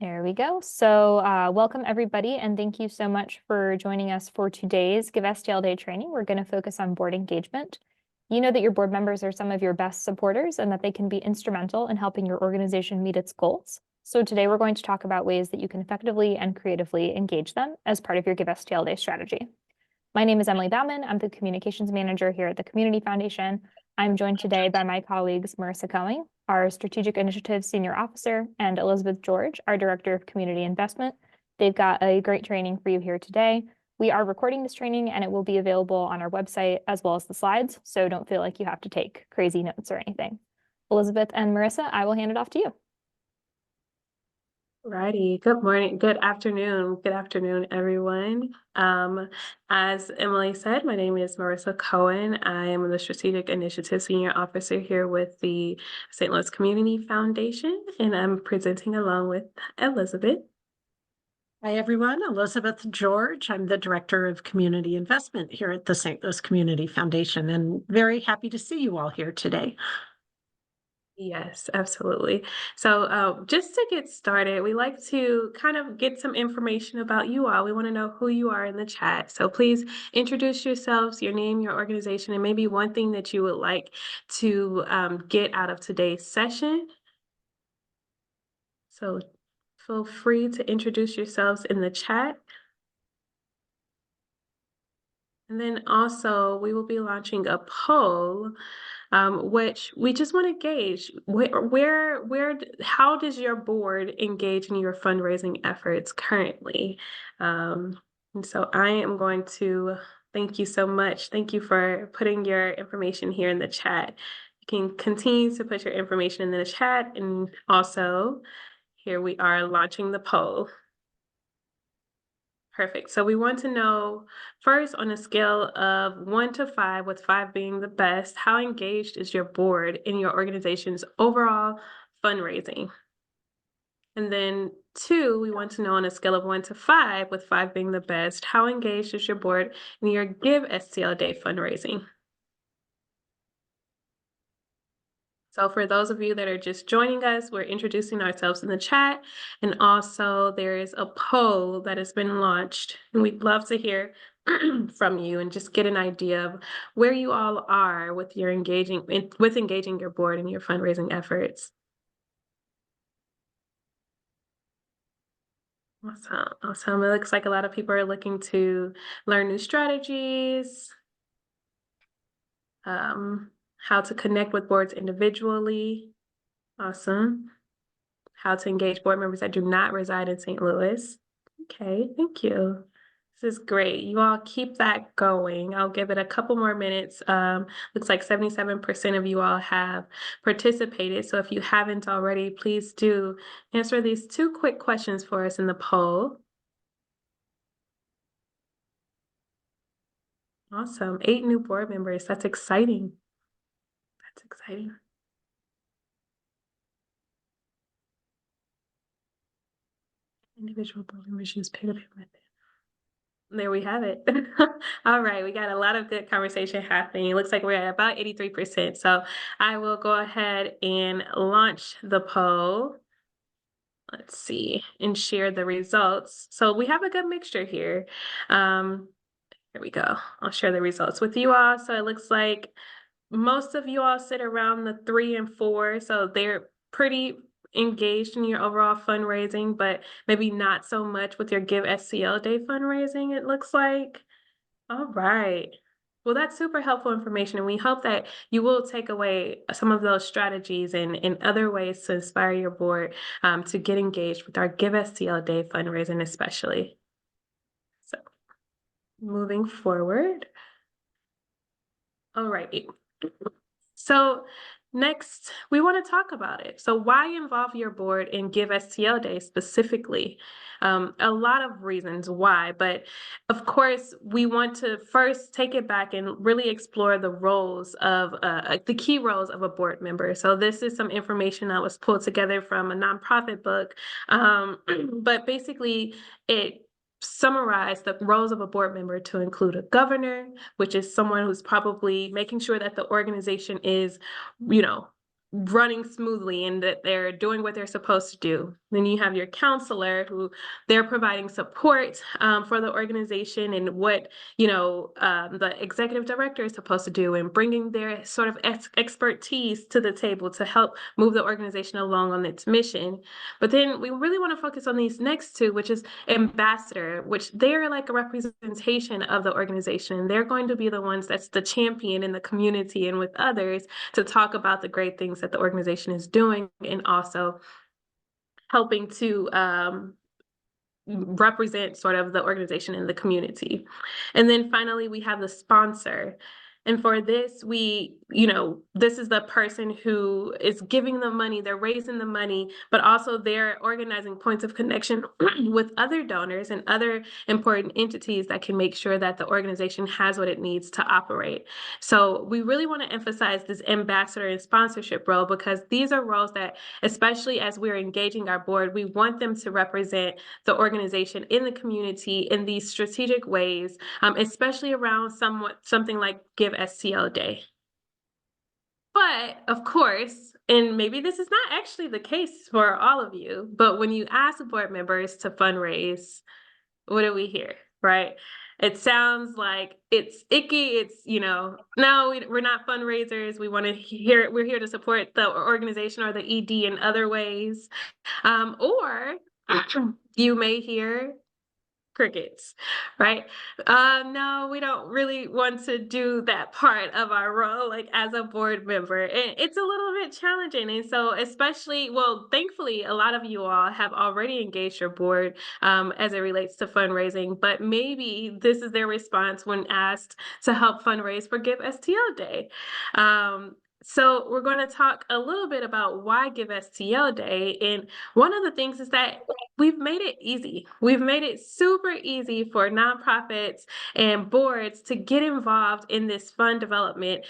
There we go. So welcome everybody, and thank you so much for joining us for today's Give STL Day training. We're going to focus on board engagement. You know that your board members are some of your best supporters and that they can be instrumental in helping your organization meet its goals. So today we're going to talk about ways that you can effectively and creatively engage them as part of your Give STL Day strategy. My name is Emily Bauman. I'm the communications manager here at the Community Foundation. I'm joined today by my colleagues, Marissa Cohen, our Strategic Initiatives Senior Officer, and Elizabeth George, our Director of Community Investment. They've got a great training for you here today. We are recording this training and it will be available on our website as well as the slides, so don't feel like you have to take crazy notes or anything. Elizabeth and Marissa, I will hand it off to you. Righty. Good morning. Good afternoon. Good afternoon, everyone. As Emily said, my name is Marissa Cohen. I am the Strategic Initiatives Senior Officer here with the St. Louis Community Foundation, and I'm presenting along with Elizabeth. Hi, everyone. Elizabeth George. I'm the Director of Community Investment here at the St. Louis Community Foundation, and very happy to see you all here today. Yes, absolutely. So just to get started, we like to kind of get some information about you all. We want to know who you are in the chat. So please introduce yourselves, your name, your organization, and maybe one thing that you would like to get out of today's session. So feel free to introduce yourselves in the chat. And then also we will be launching a poll, which we just want to gauge how does your board engage in your fundraising efforts currently? And so I am going to thank you so much. Thank you for putting your information here in the chat. You can continue to put your information in the chat, and also here we are launching the poll. Perfect. So we want to know first, on a scale of 1 to 5, with 5 being the best, how engaged is your board in your organization's overall fundraising? And then 2, we want to know on a scale of 1 to 5, with 5 being the best, how engaged is your board in your Give STL Day fundraising? So for those of you that are just joining us, we're introducing ourselves in the chat, and also there is a poll that has been launched, and we'd love to hear from you and just get an idea of where you all are with your engaging your board in your fundraising efforts. Awesome. It looks like a lot of people are looking to learn new strategies, how to connect with boards individually. Awesome. How to engage board members that do not reside in St. Louis. Okay, thank you. This is great. You all keep that going. I'll give it a couple more minutes. Looks like 77% of you all have participated. So if you haven't already, please do answer these 2 quick questions for us in the poll. Awesome. 8 new board members. That's exciting. That's exciting. Individual board members use peer-to-peer method. There we have it. All right, we got a lot of good conversation happening. It looks like we're at about 83%. So I will go ahead and launch the poll. Let's see, and share the results. So we have a good mixture here. Here we go. I'll share the results with you all. So it looks like most of you all sit around the 3 and 4. So they're pretty engaged in your overall fundraising, but maybe not so much with your Give STL Day fundraising, it looks like. All right. Well, that's super helpful information, and we hope that you will take away some of those strategies and other ways to inspire your board to get engaged with our Give STL Day fundraising especially. So moving forward. All right. So next, we want to talk about it. So why involve your board in Give STL Day specifically? A lot of reasons why, but of course, we want to first take it back and really explore the roles of the key roles of a board member. So this is some information that was pulled together from a nonprofit book, but basically it summarize the roles of a board member to include a governor, which is someone who's probably making sure that the organization is, running smoothly and that they're doing what they're supposed to do. Then you have your counselor who they're providing support for the organization and what the executive director is supposed to do and bringing their sort of expertise to the table to help move the organization along on its mission. But then we really want to focus on these next two, which is ambassador, which they're like a representation of the organization. They're going to be the ones that's the champion in the community and with others to talk about the great things that the organization is doing and also helping to represent sort of the organization in the community. And then finally, we have the sponsor. And for this, this is the person who is giving the money, they're raising the money, but also they're organizing points of connection with other donors and other important entities that can make sure that the organization has what it needs to operate. So we really want to emphasize this ambassador and sponsorship role because these are roles that, especially as we're engaging our board, we want them to represent the organization in the community in these strategic ways, especially around something like Give STL Day. But of course, and maybe this is not actually the case for all of you, but when you ask board members to fundraise, what do we hear, right? It sounds like it's icky. It's, no, we're not fundraisers. We're here to support the organization or the ED in other ways. Or you may hear crickets, right? No, we don't really want to do that part of our role, like as a board member. And it's a little bit challenging. And so thankfully, a lot of you all have already engaged your board as it relates to fundraising, but maybe this is their response when asked to help fundraise for Give STL Day. So we're going to talk a little bit about why Give STL Day. And one of the things is that we've made it easy. We've made it super easy for nonprofits and boards to get involved in this fund development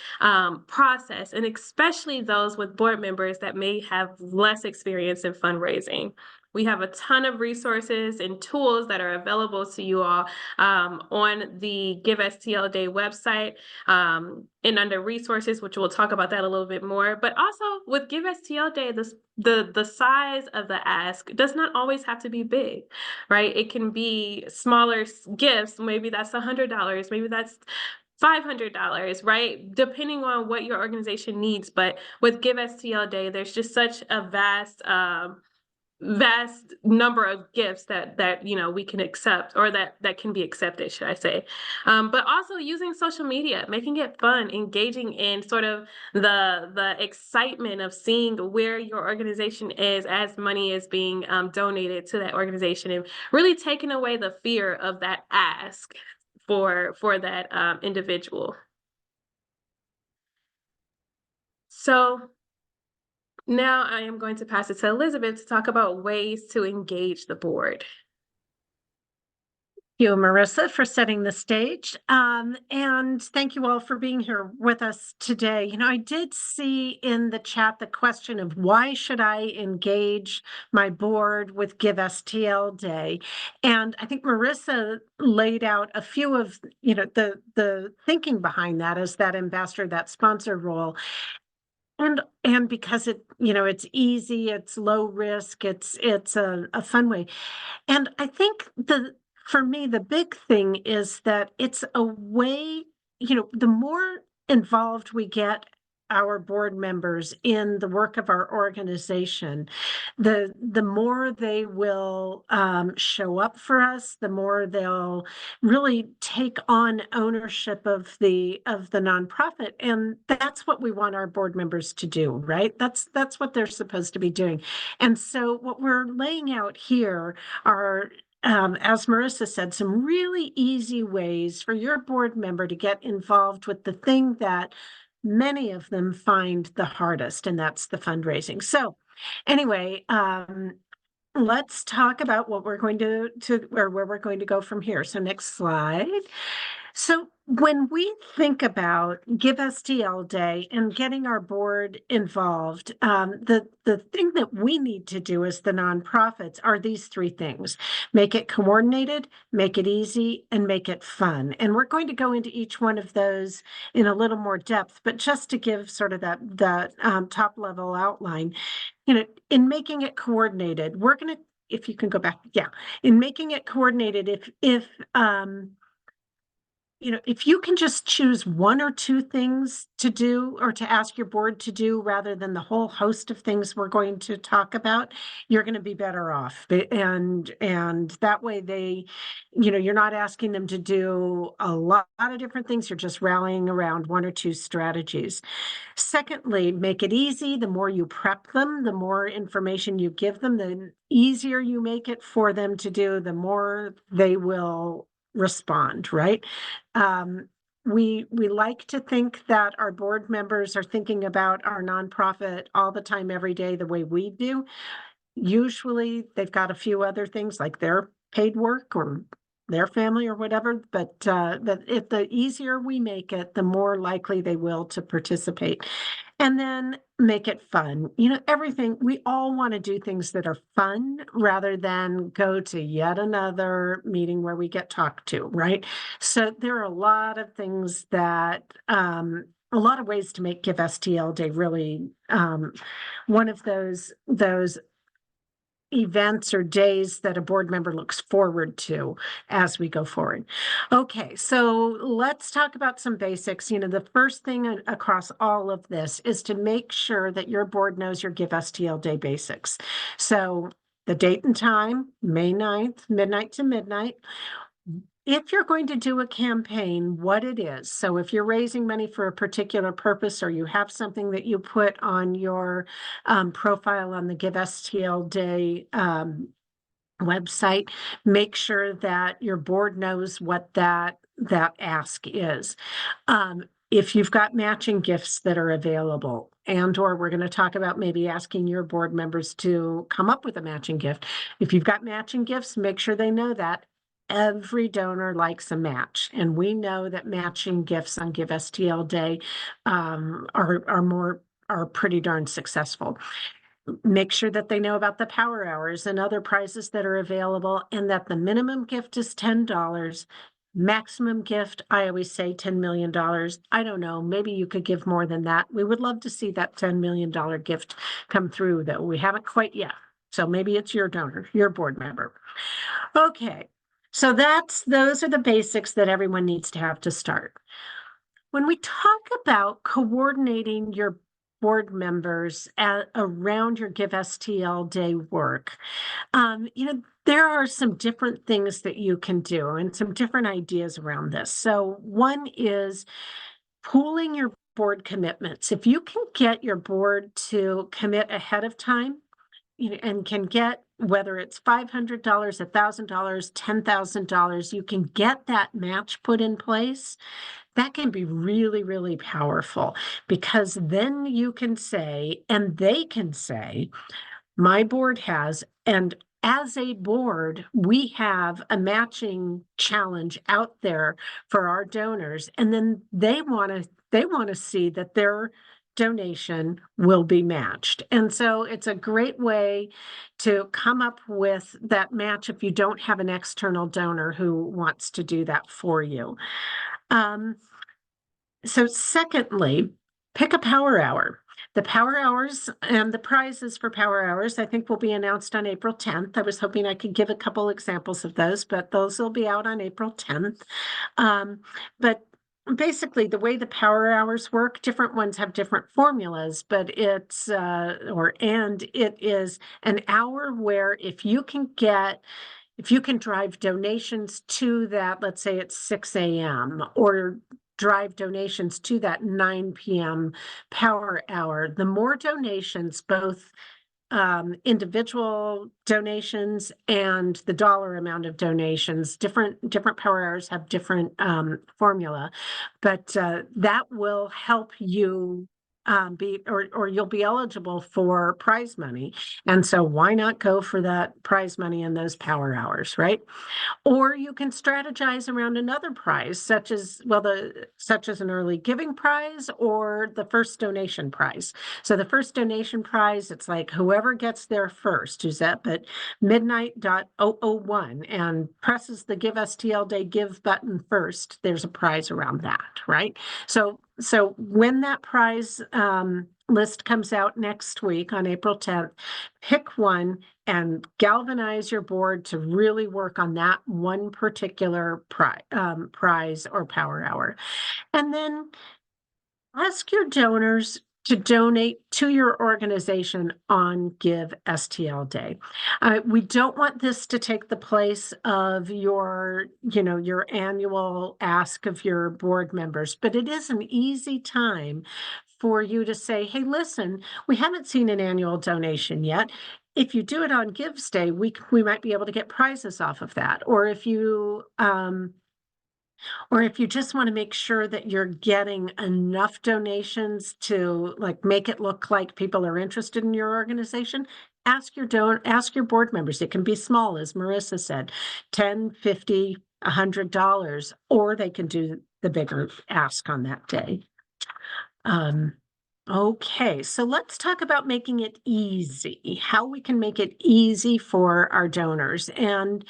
process, and especially those with board members that may have less experience in fundraising. We have a ton of resources and tools that are available to you all on the Give STL Day website and under resources, which we'll talk about that a little bit more. But also with Give STL Day, the size of the ask does not always have to be big, right? It can be smaller gifts. Maybe that's $100. Maybe that's $500, right? Depending on what your organization needs. But with Give STL Day, there's just such a vast number of gifts that we can accept, or that can be accepted, should I say. But also using social media, making it fun, engaging in sort of the excitement of seeing where your organization is as money is being donated to that organization, and really taking away the fear of that ask for that individual. So now I am going to pass it to Elizabeth to talk about ways to engage the board. Thank you, Marissa, for setting the stage. And thank you all for being here with us today. I did see in the chat the question of why should I engage my board with Give STL Day? And I think Marissa laid out a few of, the thinking behind that as that ambassador, that sponsor role. And because it's easy, it's low risk, it's a fun way. And I think for me, the big thing is that it's a way, the more involved we get our board members in the work of our organization, the more they will show up for us, the more they'll really take on ownership of the nonprofit. And that's what we want our board members to do, right? That's what they're supposed to be doing. And so what we're laying out here are, as Marissa said, some really easy ways for your board member to get involved with the thing that many of them find the hardest, and that's the fundraising. So anyway, let's talk about what we're going to or where we're going to go from here. So next slide. So when we think about Give STL Day and getting our board involved, the thing that we need to do as the nonprofits are these three things: make it coordinated, make it easy, and make it fun. And we're going to go into each one of those in a little more depth, but just to give sort of that top level outline, in making it coordinated, we're going to, if you can go back, yeah, in making it coordinated, if you can just choose one or two things to do or to ask your board to do rather than the whole host of things we're going to talk about, you're going to be better off. And that way you're not asking them to do a lot of different things. You're just rallying around one or two strategies. Secondly, make it easy. The more you prep them, the more information you give them, the easier you make it for them to do, the more they will respond, right? We like to think that our board members are thinking about our nonprofit all the time, every day, the way we do. Usually they've got a few other things like their paid work or their family or whatever, but if the easier we make it, the more likely they will to participate. And then make it fun. Everything, we all want to do things that are fun rather than go to yet another meeting where we get talked to, right? So there are a lot of things that, a lot of ways to make Give STL Day really one of those events or days that a board member looks forward to as we go forward. Okay, so let's talk about some basics. The first thing across all of this is to make sure that your board knows your Give STL Day basics. So the date and time, May 9th, midnight to midnight. If you're going to do a campaign, what it is. So if you're raising money for a particular purpose, or you have something that you put on your profile on the Give STL Day website, make sure that your board knows what that ask is. If you've got matching gifts that are available, or we're going to talk about maybe asking your board members to come up with a matching gift. If you've got matching gifts, make sure they know that. Every donor likes a match, and we know that matching gifts on Give STL Day are pretty darn successful. Make sure that they know about the power hours and other prizes that are available, and that the minimum gift is $10. Maximum gift, I always say $10 million. I don't know, maybe you could give more than that. We would love to see that $10 million gift come through, though we haven't quite yet. So maybe it's your donor, your board member. Okay, so those are the basics that everyone needs to have to start. When we talk about coordinating your board members around your Give STL Day work, there are some different things that you can do and some different ideas around this. So one is pooling your board commitments. If you can get your board to commit ahead of time, and can get, whether it's $500, $1,000, $10,000, you can get that match put in place. That can be really, really powerful, because then you can say, and they can say, my board has, and as a board, we have a matching challenge out there for our donors, and then they want to see that their donation will be matched. And so it's a great way to come up with that match if you don't have an external donor who wants to do that for you. So secondly, pick a power hour. The power hours and the prizes for power hours, I think, will be announced on April 10th. I was hoping I could give a couple examples of those, but those will be out on April 10th. But basically, the way the power hours work, different ones have different formulas, but it is an hour where if you can drive donations to that, let's say it's 6 a.m., or drive donations to that 9 p.m. power hour, the more donations, both individual donations and the dollar amount of donations, different power hours have different formula, but that will help you or you'll be eligible for prize money. And so why not go for that prize money in those power hours, right? Or you can strategize around another prize, such as an early giving prize or the first donation prize. So the first donation prize, it's like whoever gets there first, who's up at midnight.001 and presses the Give STL Day Give button first, there's a prize around that, right? So when that prize list comes out next week on April 10th, pick one and galvanize your board to really work on that one particular prize or power hour. And then ask your donors to donate to your organization on Give STL Day. We don't want this to take the place of your annual ask of your board members, but it is an easy time for you to say, hey, listen, we haven't seen an annual donation yet. If you do it on Gives Day, we might be able to get prizes off of that. Or if you just want to make sure that you're getting enough donations to make it look like people are interested in your organization, ask your board members. It can be small, as Marissa said, $10, $50, $100, or they can do the bigger ask on that day. Okay, so let's talk about making it easy, how we can make it easy for our donors. And,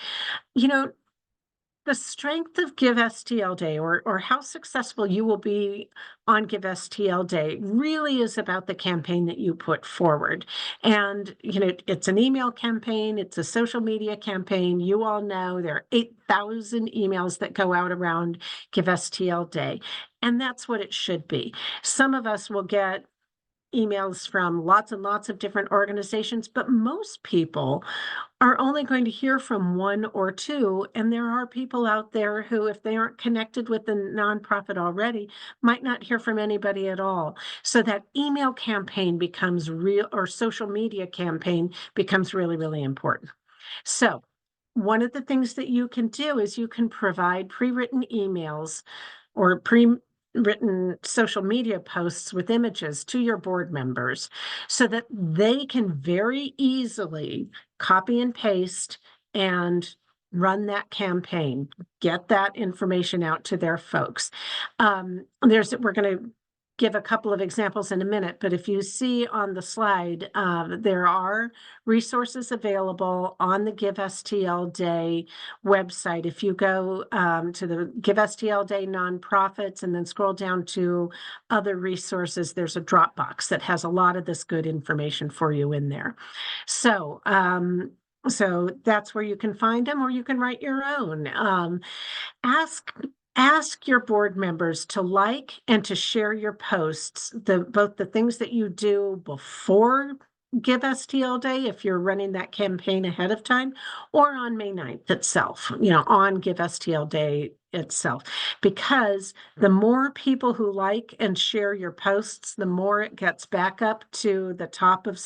the strength of Give STL Day, or how successful you will be on Give STL Day, really is about the campaign that you put forward. And, it's an email campaign, it's a social media campaign. You all know there are 8,000 emails that go out around Give STL Day. And that's what it should be. Some of us will get emails from lots and lots of different organizations, but most people are only going to hear from one or two. And there are people out there who, if they aren't connected with the nonprofit already, might not hear from anybody at all. So that email campaign becomes real, or social media campaign becomes really, really important. So one of the things that you can do is you can provide pre-written emails or pre-written social media posts with images to your board members so that they can very easily copy and paste and run that campaign, get that information out to their folks. We're going to give a couple of examples in a minute, but if you see on the slide, there are resources available on the Give STL Day website. If you go to the Give STL Day nonprofits and then scroll down to other resources, there's a drop box that has a lot of this good information for you in there. So that's where you can find them, or you can write your own. Ask your board members to like and to share your posts, both the things that you do before Give STL Day, if you're running that campaign ahead of time, or on May 9th itself, on Give STL Day itself. Because the more people who like and share your posts, the more it gets back up to the top of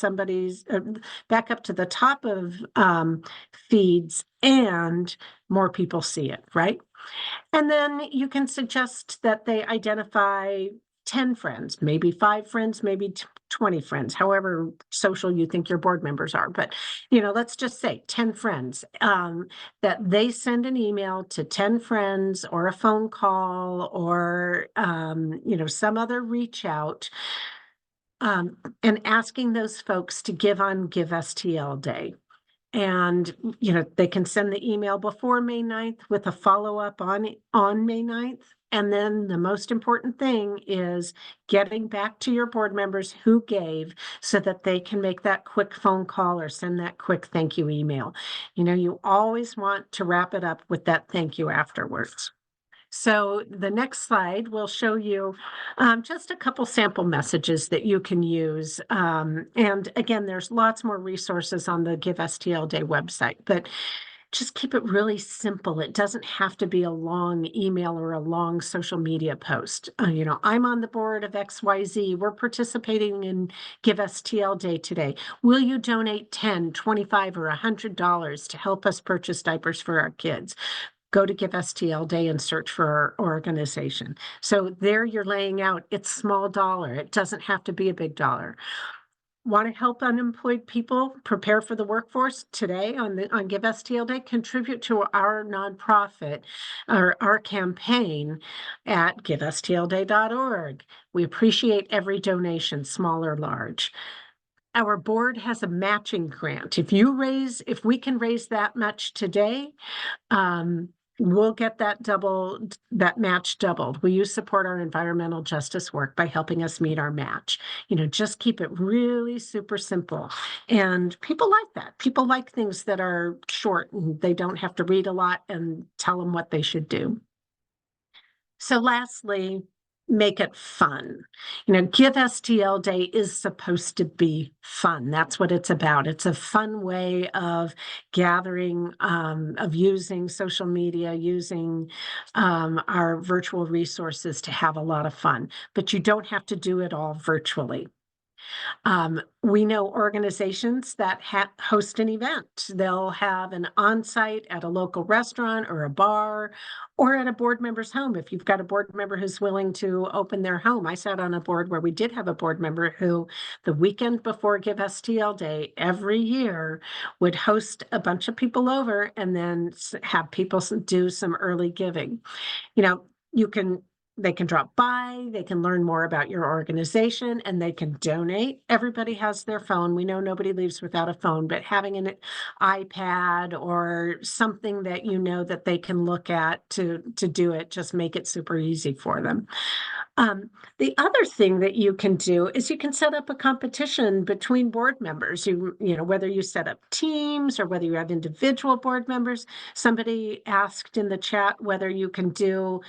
feeds, and more people see it, right? And then you can suggest that they identify 10 friends, maybe 5 friends, maybe 20 friends, however social you think your board members are. But, let's just say 10 friends, that they send an email to 10 friends or a phone call or, some other reach out, and asking those folks to give on Give STL Day. And, they can send the email before May 9th with a follow-up on May 9th. And then the most important thing is getting back to your board members who gave so that they can make that quick phone call or send that quick thank you email. You always want to wrap it up with that thank you afterwards. So the next slide will show you just a couple sample messages that you can use. And again, there's lots more resources on the Give STL Day website, but just keep it really simple. It doesn't have to be a long email or a long social media post. I'm on the board of XYZ. We're participating in Give STL Day today. Will you donate $10, $25, or $100 to help us purchase diapers for our kids? go to Give STL Day and search for our organization. So there you're laying out, it's small dollar. It doesn't have to be a big dollar. Want to help unemployed people prepare for the workforce today on Give STL Day? Contribute to our nonprofit or our campaign at givestlday.org. We appreciate every donation, small or large. Our board has a matching grant. If we can raise that much today, we'll get that match doubled. Will you support our environmental justice work by helping us meet our match? Just keep it really super simple. And people like that. People like things that are short and they don't have to read a lot and tell them what they should do. So lastly, make it fun. Give STL Day is supposed to be fun. That's what it's about. It's a fun way of gathering, of using social media, using our virtual resources to have a lot of fun. But you don't have to do it all virtually. We know organizations that host an event. They'll have an on-site at a local restaurant or a bar or at a board member's home. If you've got a board member who's willing to open their home. I sat on a board where we did have a board member who the weekend before Give STL Day every year would host a bunch of people over and then have people do some early giving. They can drop by, they can learn more about your organization, and they can donate. Everybody has their phone. We know nobody leaves without a phone, but having an iPad or something that that they can look at to do it, just make it super easy for them. The other thing that you can do is you can set up a competition between board members. Whether you set up teams or whether you have individual board members. Somebody asked in the chat whether you can do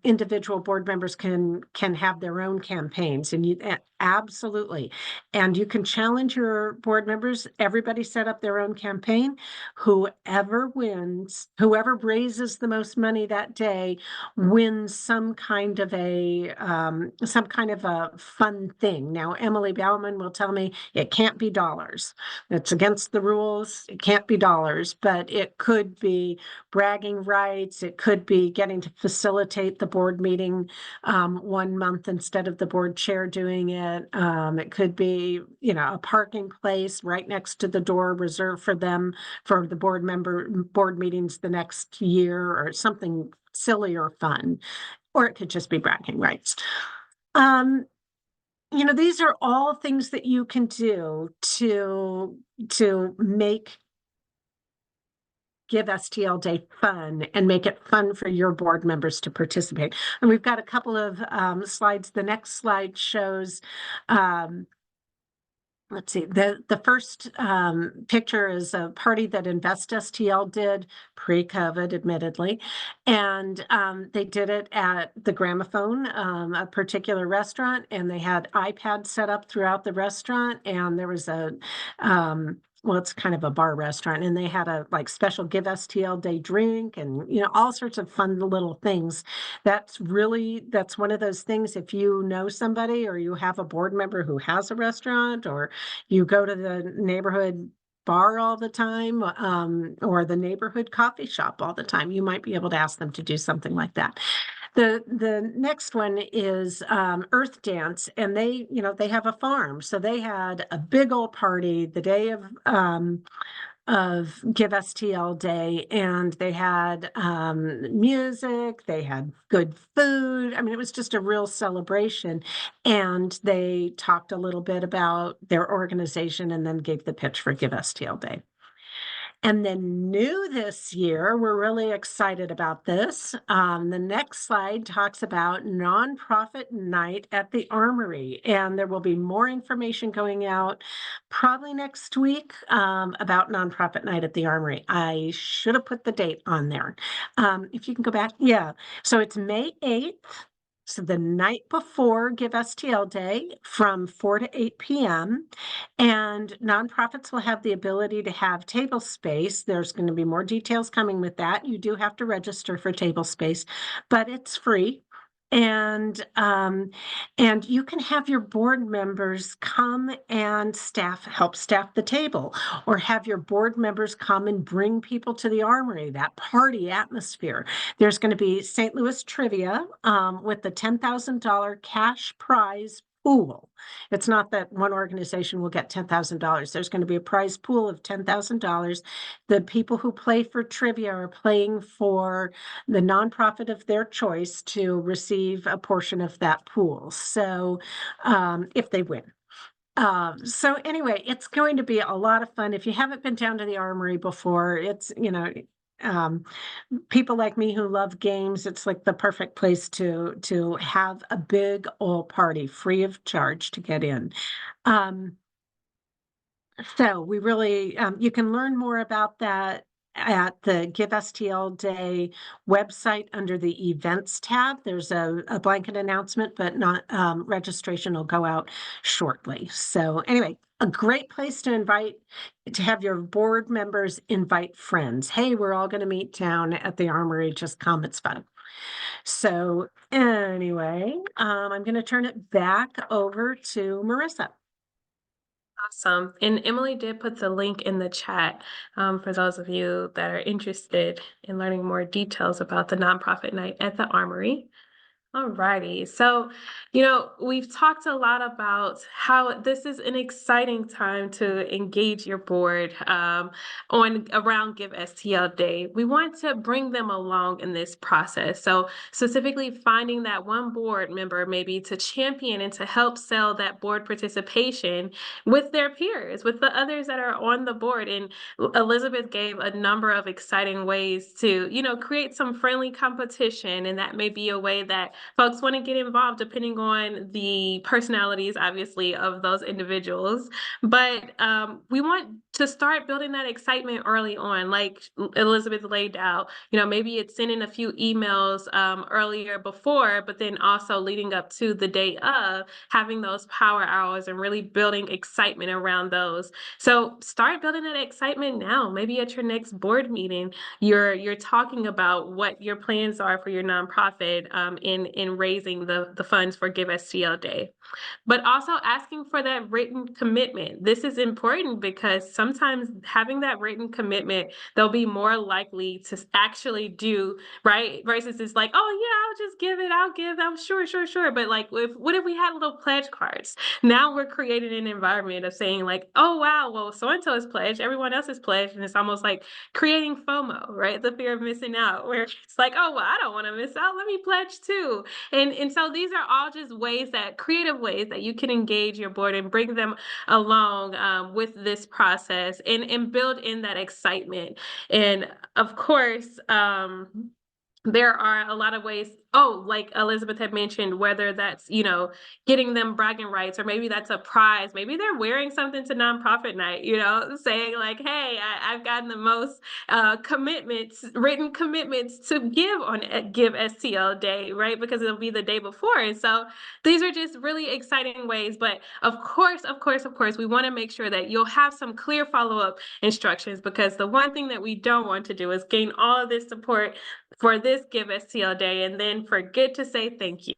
individual board members can have their own campaigns, and absolutely. And you can challenge your board members. Everybody set up their own campaign. Whoever wins, whoever raises the most money that day, wins some kind of a fun thing. Now, Emily Bauman will tell me it can't be dollars. It's against the rules. It can't be dollars, but it could be bragging rights. It could be getting to facilitate the board meeting 1 month instead of the board chair doing it. It could be, a parking place right next to the door reserved for them for the board meetings the next year, or something silly or fun, or it could just be bragging rights. These are all things that you can do to make Give STL Day fun and make it fun for your board members to participate. And we've got a couple of slides. The next slide shows let's see, the first picture is a party that Invest STL did pre-COVID, admittedly. And they did it at the Gramophone, a particular restaurant, and they had iPads set up throughout the restaurant. And there was it's kind of a bar restaurant, and they had a special Give STL Day drink and, all sorts of fun little things. That's one of those things. If you know somebody or you have a board member who has a restaurant, or you go to the neighborhood bar all the time, or the neighborhood coffee shop all the time, you might be able to ask them to do something like that. The next one is Earth Dance, and they have a farm, so they had a big old party the day of Give STL Day, and they had music, they had good food. I mean, it was just a real celebration, and they talked a little bit about their organization and then gave the pitch for Give STL Day. And then new this year, we're really excited about this. The next slide talks about Nonprofit Night at the Armory, and there will be more information going out probably next week about Nonprofit Night at the Armory. I should have put the date on there. If you can go back. Yeah. So it's May 8th. So the night before Give STL Day from 4 to 8 p.m. And nonprofits will have the ability to have table space. There's going to be more details coming with that. You do have to register for table space, but it's free. And you can have your board members come and help staff the table, or have your board members come and bring people to the Armory, that party atmosphere. There's going to be St. Louis trivia with the $10,000 cash prize pool. It's not that one organization will get $10,000. There's going to be a prize pool of $10,000. The people who play for trivia are playing for the nonprofit of their choice to receive a portion of that pool. So if they win. So anyway, it's going to be a lot of fun. If you haven't been down to the Armory before, it's, people like me who love games, it's like the perfect place to have a big old party free of charge to get in. So we really, you can learn more about that at the Give STL Day website under the events tab. There's a blanket announcement, but not registration will go out shortly. So anyway, a great place to have your board members invite friends. Hey, we're all going to meet down at the Armory. Just come, it's fun. So anyway, I'm going to turn it back over to Marissa. Awesome. And Emily did put the link in the chat for those of you that are interested in learning more details about the nonprofit night at the Armory. All righty. So, we've talked a lot about how this is an exciting time to engage your board around Give STL Day. We want to bring them along in this process. So specifically finding that one board member maybe to champion and to help sell that board participation with their peers, with the others that are on the board. And Elizabeth gave a number of exciting ways to, create some friendly competition. And that may be a way that folks want to get involved depending on the personalities, obviously, of those individuals. But we want to start building that excitement early on, like Elizabeth laid out. Maybe it's sending a few emails earlier before, but then also leading up to the day of, having those power hours and really building excitement around those. So start building that excitement now. Maybe at your next board meeting, you're talking about what your plans are for your nonprofit in raising the funds for Give STL Day. But also asking for that written commitment. This is important because sometimes having that written commitment, they'll be more likely to actually do, right? Versus it's like, oh yeah, I'll just give it, I'll give, I'm sure. But like, what if we had little pledge cards? Now we're creating an environment of saying like, oh wow, well, so-and-so is pledged, everyone else is pledged. And it's almost like creating FOMO, right? The fear of missing out, where it's like, oh, well, I don't want to miss out. Let me pledge too. And so these are all just creative ways that you can engage your board and bring them along with this process and build in that excitement. And of course, there are a lot of ways, like Elizabeth had mentioned, whether that's, getting them bragging rights, or maybe that's a prize. Maybe they're wearing something to nonprofit night, saying like, hey, I've gotten the most written commitments to give on Give STL Day, right? Because it'll be the day before. And so these are just really exciting ways. But of course, we want to make sure that you'll have some clear follow-up instructions, because the one thing that we don't want to do is gain all of this support for this Give STL Day and then forget to say thank you,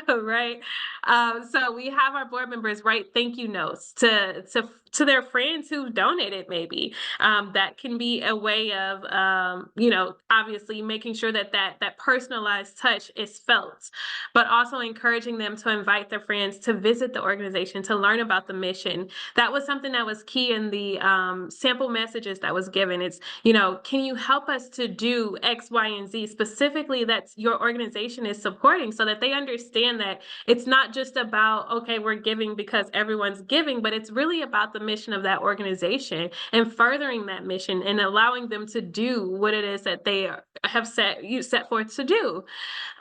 right? So we have our board members write thank you notes to their friends who donated maybe. That can be a way of, obviously making sure that personalized touch is felt, but also encouraging them to invite their friends to visit the organization, to learn about the mission. That was something that was key in the sample messages that was given. It's, can you help us to do X, Y, and Z specifically that your organization is supporting, so that they understand that it's not just about, okay, we're giving because everyone's giving, but it's really about the mission of that organization and furthering that mission and allowing them to do what it is that they have set forth to do.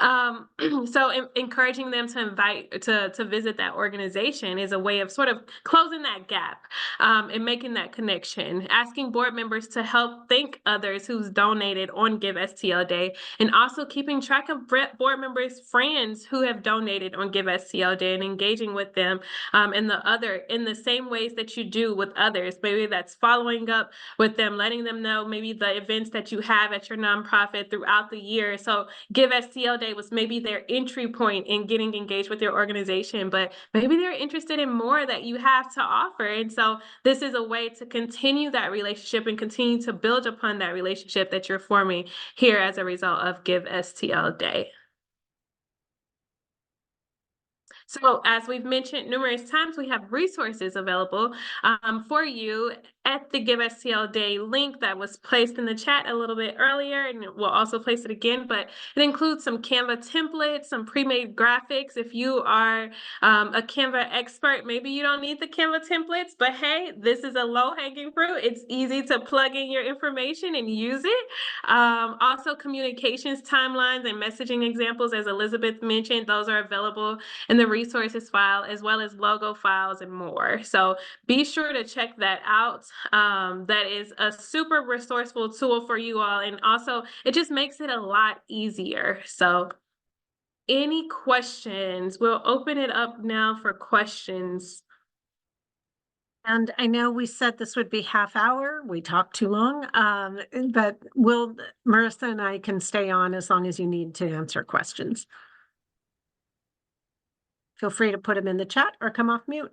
So encouraging them to visit that organization is a way of sort of closing that gap and making that connection. Asking board members to help thank others who's donated on Give STL Day, and also keeping track of board members' friends who have donated on Give STL Day and engaging with them in the same ways that you do with others. Maybe that's following up with them, letting them know maybe the events that you have at your nonprofit throughout the year. So Give STL Day was maybe their entry point in getting engaged with your organization, but maybe they're interested in more that you have to offer. And so this is a way to continue that relationship and continue to build upon that relationship that you're forming here as a result of Give STL Day. So as we've mentioned numerous times, we have resources available for you at the Give STL Day link that was placed in the chat a little bit earlier, and we'll also place it again, but it includes some Canva templates, some pre-made graphics. If you are a Canva expert, maybe you don't need the Canva templates, but hey, this is a low-hanging fruit. It's easy to plug in your information and use it. Also, communications timelines and messaging examples, as Elizabeth mentioned, those are available in the resources file, as well as logo files and more. So be sure to check that out. That is a super resourceful tool for you all. And also it just makes it a lot easier. So any questions? We'll open it up now for questions. And I know we said this would be half hour. We talked too long, but Marissa and I can stay on as long as you need to answer questions. Feel free to put them in the chat or come off mute.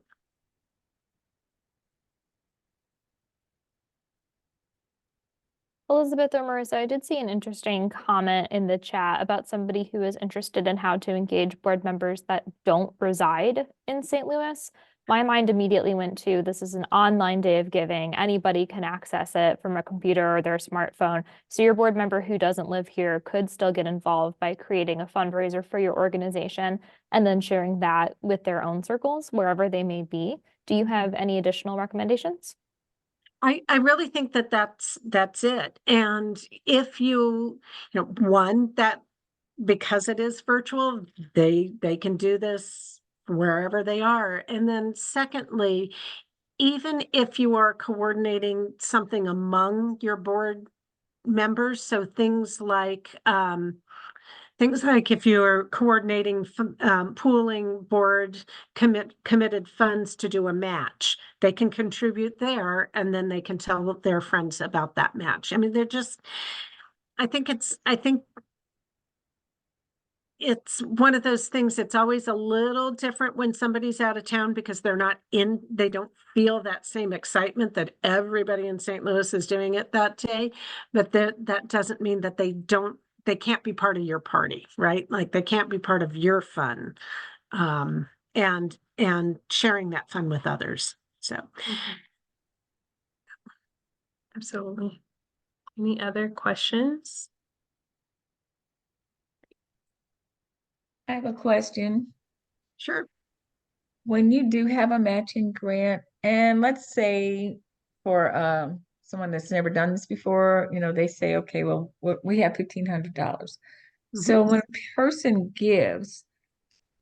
Elizabeth or Marissa, I did see an interesting comment in the chat about somebody who is interested in how to engage board members that don't reside in St. Louis. My mind immediately went to, this is an online day of giving. Anybody can access it from a computer or their smartphone. So your board member who doesn't live here could still get involved by creating a fundraiser for your organization and then sharing that with their own circles, wherever they may be. Do you have any additional recommendations? I really think that that's it. And if one, that because it is virtual, they can do this wherever they are. And then secondly, even if you are coordinating something among your board members, so things like if you're coordinating pooling board committed funds to do a match, they can contribute there, and then they can tell their friends about that match. I mean, I think it's one of those things that's always a little different when somebody's out of town because they don't feel that same excitement that everybody in St. Louis is doing it that day. But that doesn't mean that they can't be part of your party, right? Like they can't be part of your fun, and sharing that fun with others. So Absolutely. Any other questions? I have a question. sure. When you do have a matching grant, and let's say for someone that's never done this before, they say, okay, well, we have $1,500. So when a person gives,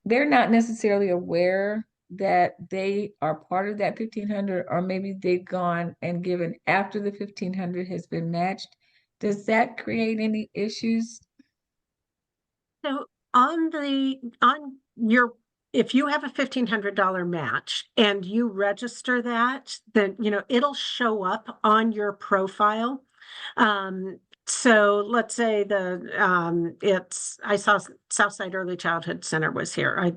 they're not necessarily aware that they are part of that 1,500, or maybe they've gone and given after the 1,500 has been matched. Does that create any issues? So if you have a $1,500 match and you register that, then it'll show up on your profile. So let's say I saw Southside Early Childhood Center was here.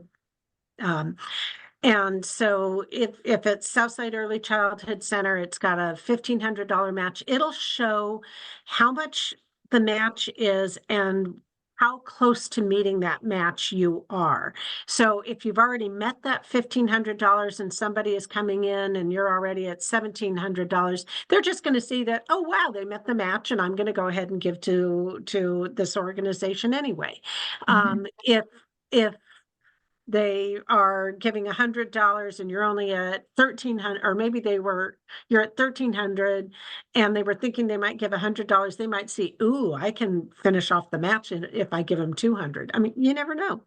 And so if it's Southside Early Childhood Center, it's got a $1,500 match. It'll show how much the match is and how close to meeting that match you are. So if you've already met that $1,500 and somebody is coming in and you're already at $1,700, they're just going to see that, oh, wow, they met the match and I'm going to go ahead and give to this organization anyway. If they are giving $100 and you're only at 1,300, or maybe you're at 1,300 and they were thinking they might give $100, they might see, ooh, I can finish off the match if I give them 200. I mean, you never know.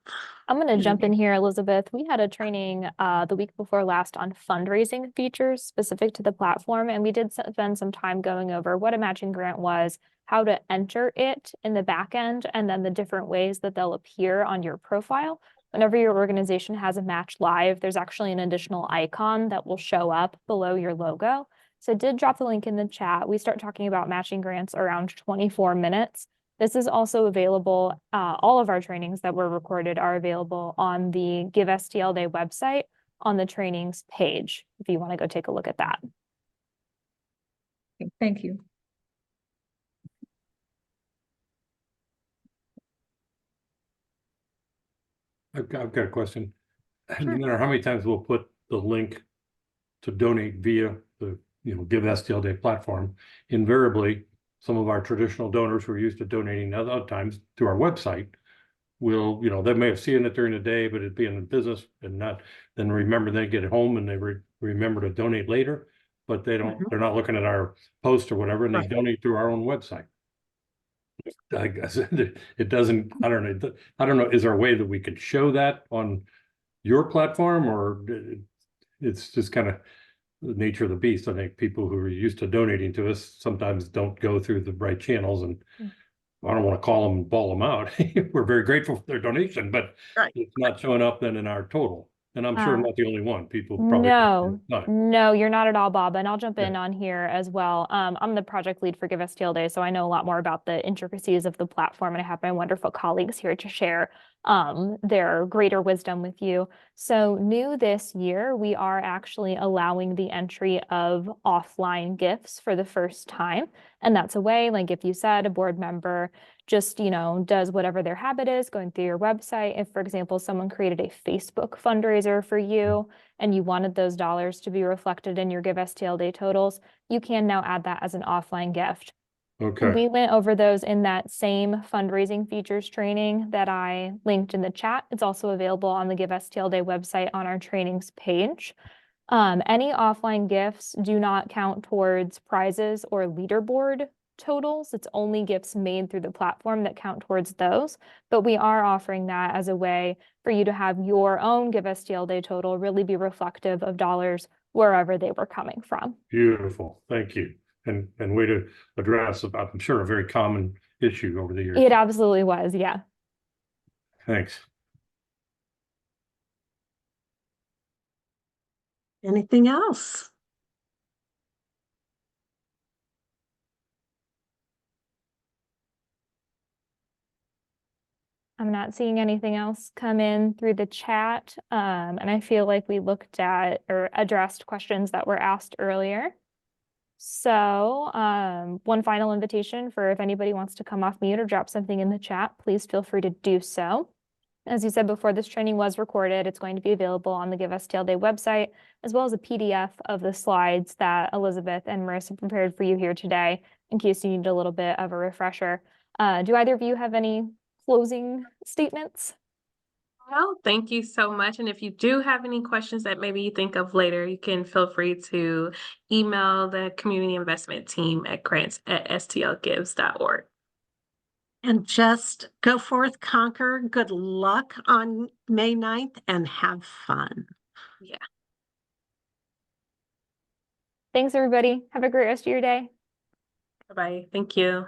I'm going to jump in here, Elizabeth. We had a training the week before last on fundraising features specific to the platform, and we did spend some time going over what a matching grant was, how to enter it in the back end, and then the different ways that they'll appear on your profile. whenever your organization has a match live, there's actually an additional icon that will show up below your logo. So I did drop the link in the chat. We start talking about matching grants around 24 minutes. This is also available. All of our trainings that were recorded are available on the Give STL Day website on the trainings page, if you want to go take a look at that. Okay, thank you. I've got a question. No matter how many times we'll put the link to donate via the Give STL Day platform, invariably some of our traditional donors who are used to donating other times through our website will, they may have seen it during the day, but it'd be in the business and not, then remember they get home and they remember to donate later, but they don't, they're not looking at our post or whatever, and they donate through our own website. I guess it doesn't, I don't know, is there a way that we could show that on your platform, or it's just kind of the nature of the beast? I think people who are used to donating to us sometimes don't go through the right channels, and I don't want to call them and ball them out. We're very grateful for their donation, but it's not showing up then in our total. And I'm sure I'm not the only one. People probably No, you're not at all, Bob. And I'll jump in on here as well. I'm the project lead for Give STL Day, so I know a lot more about the intricacies of the platform, and I have my wonderful colleagues here to share their greater wisdom with you. So new this year, we are actually allowing the entry of offline gifts for the first time. And that's a way, like if you said, a board member just, does whatever their habit is, going through your website. If, for example, someone created a Facebook fundraiser for you and you wanted those dollars to be reflected in your Give STL Day totals, you can now add that as an offline gift. Okay. We went over those in that same fundraising features training that I linked in the chat. It's also available on the Give STL Day website on our trainings page. Any offline gifts do not count towards prizes or leaderboard totals. It's only gifts made through the platform that count towards those. But we are offering that as a way for you to have your own Give STL Day total really be reflective of dollars wherever they were coming from. Beautiful. Thank you. And way to address, I'm sure, a very common issue over the years. It absolutely was, yeah. Thanks. Anything else? I'm not seeing anything else come in through the chat. And I feel like we looked at or addressed questions that were asked earlier. So one final invitation for if anybody wants to come off mute or drop something in the chat, please feel free to do so. As you said before, this training was recorded. It's going to be available on the Give STL Day website, as well as a PDF of the slides that Elizabeth and Marissa prepared for you here today, in case you need a little bit of a refresher. Do either of you have any closing statements? Well, thank you so much. And if you do have any questions that maybe you think of later, you can feel free to email the community investment team at grants@stlgives.org. And just go forth, conquer, good luck on May 9th, and have fun. Yeah. Thanks, everybody. Have a great rest of your day. Bye-bye. Thank you.